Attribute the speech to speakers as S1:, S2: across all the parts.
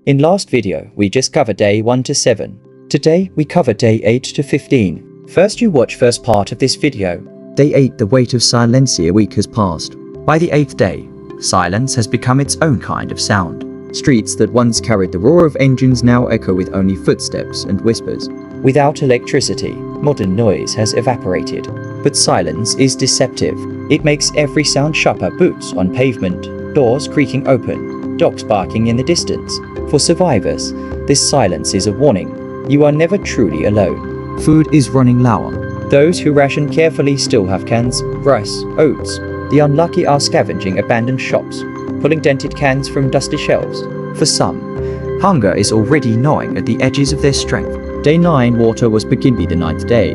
S1: In last video, we just covered day 1 to 7. Today, we cover day 8 to 15. First you watch first part of this video. Day 8, the weight of silence. A week has passed. By the 8th day, silence has become its own kind of sound. Streets that once carried the roar of engines now echo with only footsteps and whispers. Without electricity, modern noise has evaporated. But silence is deceptive. It makes every sound sharper: boots on pavement, doors creaking open, dogs barking in the distance. For survivors, this silence is a warning. You are never truly alone. Food is running lower. Those who ration carefully still have cans, rice, oats. The unlucky are scavenging abandoned shops, pulling dented cans from dusty shelves. For some, hunger is already gnawing at the edges of their strength. Day 9, water was begin be the 9th day.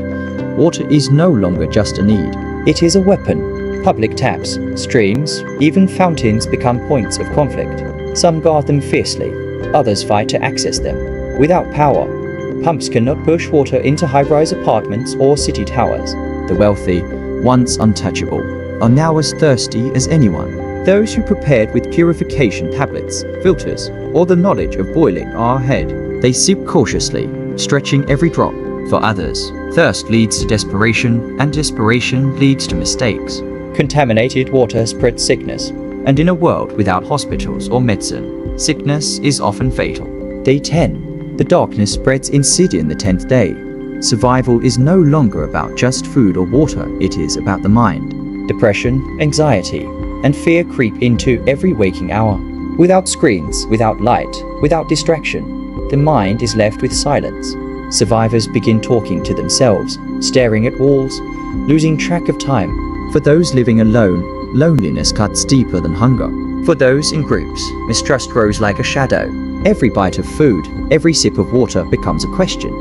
S1: Water is no longer just a need. It is a weapon. Public taps, streams, even fountains become points of conflict. Some guard them fiercely, others fight to access them. Without power, pumps cannot push water into high-rise apartments or city towers. The wealthy, once untouchable, are now as thirsty as anyone. Those who prepared with purification tablets, filters, or the knowledge of boiling are ahead. They sip cautiously, stretching every drop. For others, thirst leads to desperation, and desperation leads to mistakes. Contaminated water spreads sickness, and in a world without hospitals or medicine, sickness is often fatal. Day 10. The darkness spreads insidious in the 10th day. Survival is no longer about just food or water, it is about the mind. Depression, anxiety, and fear creep into every waking hour. Without screens, without light, without distraction, the mind is left with silence. Survivors begin talking to themselves, staring at walls, losing track of time. For those living alone, loneliness cuts deeper than hunger. For those in groups, mistrust grows like a shadow. Every bite of food, every sip of water becomes a question.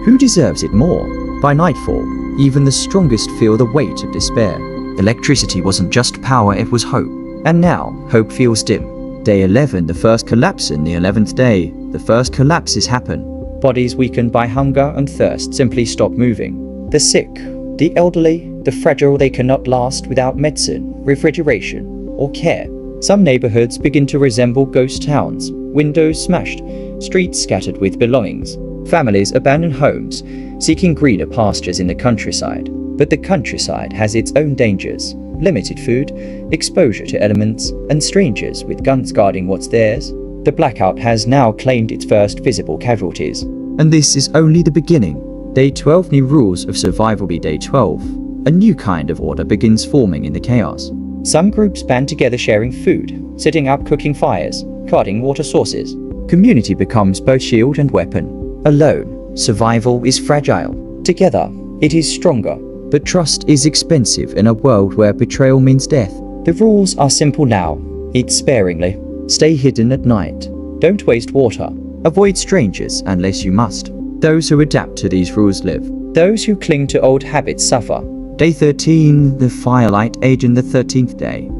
S1: Who deserves it more? By nightfall, even the strongest feel the weight of despair. Electricity wasn't just power, it was hope. And now, hope feels dim. Day 11, the first collapse. In the 11th day, the first collapses happen. Bodies weakened by hunger and thirst simply stop moving. The sick, the elderly, the fragile, they cannot last without medicine, refrigeration, or care. Some neighborhoods begin to resemble ghost towns. Windows smashed, streets scattered with belongings. Families abandon homes, seeking greener pastures in the countryside. But the countryside has its own dangers. Limited food, exposure to elements, and strangers with guns guarding what's theirs. The Blackout has now claimed its first visible casualties. And this is only the beginning. Day 12, new rules of survival. By day 12, a new kind of order begins forming in the chaos. Some groups band together sharing food, setting up cooking fires, guarding water sources. Community becomes both shield and weapon. Alone, survival is fragile. Together, it is stronger. But trust is expensive in a world where betrayal means death. The rules are simple now. Eat sparingly. Stay hidden at night. Don't waste water. Avoid strangers unless you must. Those who adapt to these rules live. Those who cling to old habits suffer. Day 13, the firelight age. In the 13th day,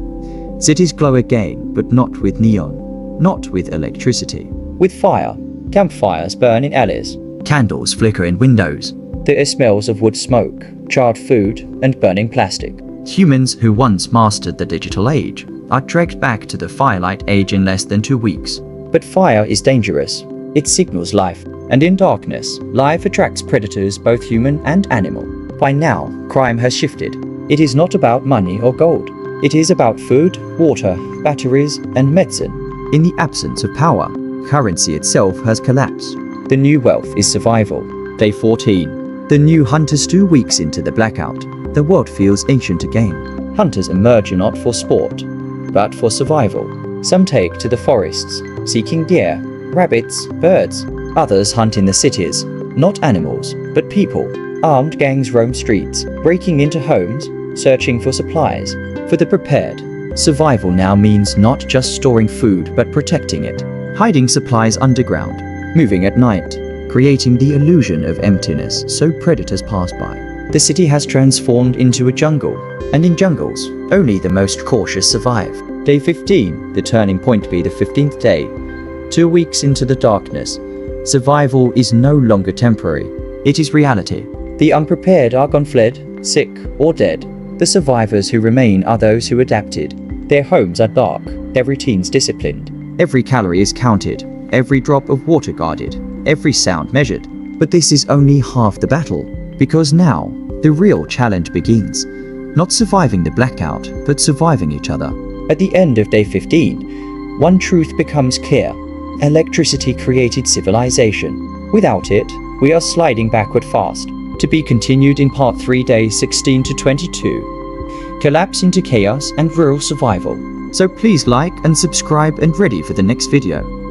S1: cities glow again, but not with neon, not with electricity. With fire, campfires burn in alleys. Candles flicker in windows. There are smells of wood smoke, charred food, and burning plastic. Humans who once mastered the digital age are dragged back to the firelight age in less than 2 weeks. But fire is dangerous. It signals life. And in darkness, life attracts predators, both human and animal. By now, crime has shifted. It is not about money or gold. It is about food, water, batteries, and medicine. In the absence of power, currency itself has collapsed. The new wealth is survival. Day 14. The new hunters. 2 weeks into the Blackout, the world feels ancient again. Hunters emerge not for sport, but for survival. Some take to the forests, seeking deer, rabbits, birds. Others hunt in the cities, not animals, but people. Armed gangs roam streets, breaking into homes, searching for supplies. For the prepared, survival now means not just storing food but protecting it. Hiding supplies underground, moving at night, creating the illusion of emptiness so predators pass by. The city has transformed into a jungle, and in jungles, only the most cautious survive. Day 15, the turning point. Be the 15th day. 2 weeks into the darkness, survival is no longer temporary. It is reality. The unprepared are gone, fled, sick, or dead. The survivors who remain are those who adapted. Their homes are dark, their routines disciplined. Every calorie is counted, every drop of water guarded, every sound measured. But this is only half the battle, because now the real challenge begins. Not surviving the blackout, but surviving each other. At the end of day 15, one truth becomes clear. Electricity created civilization. Without it, we are sliding backward fast. To be continued in part 3, days 16 to 22. Collapse into chaos and rural survival. So please like and subscribe and ready for the next video.